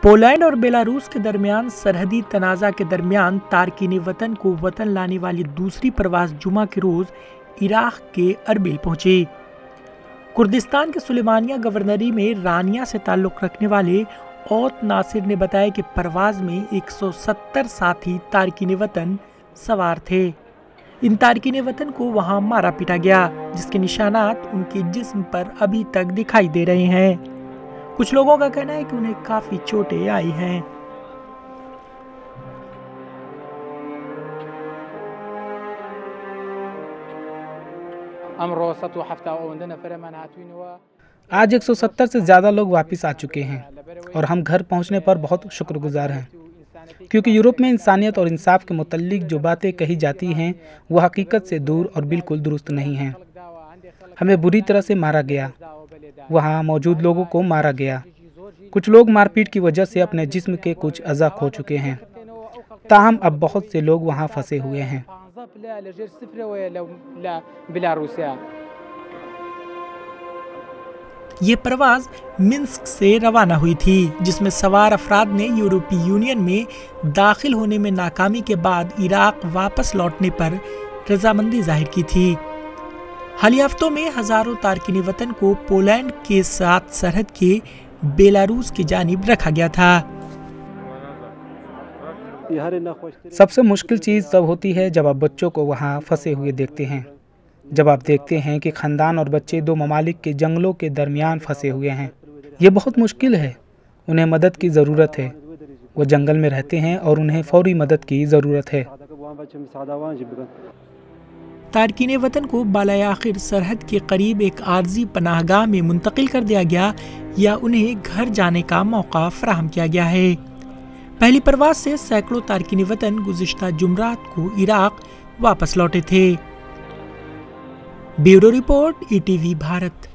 Poland और Belarus के दरमियान सरहदी तनाज़ा के दरमियान तारकीन वतन को वतन लाने वाली दूसरी प्रवास जुमा के रोज इराक के अरबिल पहुंची। कुर्दिस्तान के सुलेमानिया गवर्नरी में रानिया से ताल्लुक रखने वाले औत नासिर ने बताया कि परवाज में 170 साथी तारकीन वतन सवार थे। इन तारकीन वतन को वहां मारा पीटा गया, जिसके निशानात उनके जिस्म पर अभी तक दिखाई दे रहे हैं। कुछ लोगों का कहना है कि उन्हें काफी चोटें आई हैं। आज 170 से ज़्यादा लोग वापस आ चुके हैं और हम घर पहुंचने पर बहुत शुक्रगुजार हैं, क्योंकि यूरोप में इंसानियत और इंसाफ के मुतल्लिक जो बातें कही जाती हैं वो हकीकत से दूर और बिल्कुल दुरुस्त नहीं हैं। हमें बुरी तरह से मारा गया, वहाँ मौजूद लोगों को मारा गया। कुछ लोग मारपीट की वजह से अपने जिस्म के कुछ अज़ा खो चुके हैं, ताहम अब बहुत से लोग वहाँ फंसे हुए हैं। ये प्रवास मिन्स्क से रवाना हुई थी, जिसमें सवार अफराद ने यूरोपीय यूनियन में दाखिल होने में नाकामी के बाद इराक वापस लौटने पर रजामंदी जाहिर की थी। हालिया हफ्तों में हजारों तारकीन वतन को पोलैंड के साथ सरहद के बेलारूस की जानिब रखा गया था। सबसे मुश्किल चीज़ तब होती है जब आप बच्चों को वहाँ फंसे हुए देखते हैं, जब आप देखते हैं कि खानदान और बच्चे दो ममालिक के जंगलों के दरमियान फंसे हुए हैं। ये बहुत मुश्किल है। उन्हें मदद की ज़रूरत है। वो जंगल में रहते हैं और उन्हें फौरी मदद की ज़रूरत है। तारकीन वतन को बालाए आखिर सरहद के करीब एक आर्जी पनाहगाह में मुंतकिल कर दिया गया या उन्हें घर जाने का मौका फराहम किया गया है। पहली प्रवास से सैकड़ों तारकीन वतन गुज़िश्ता जुमरात को इराक वापस लौटे थे। Bureau report, ETV Bharat.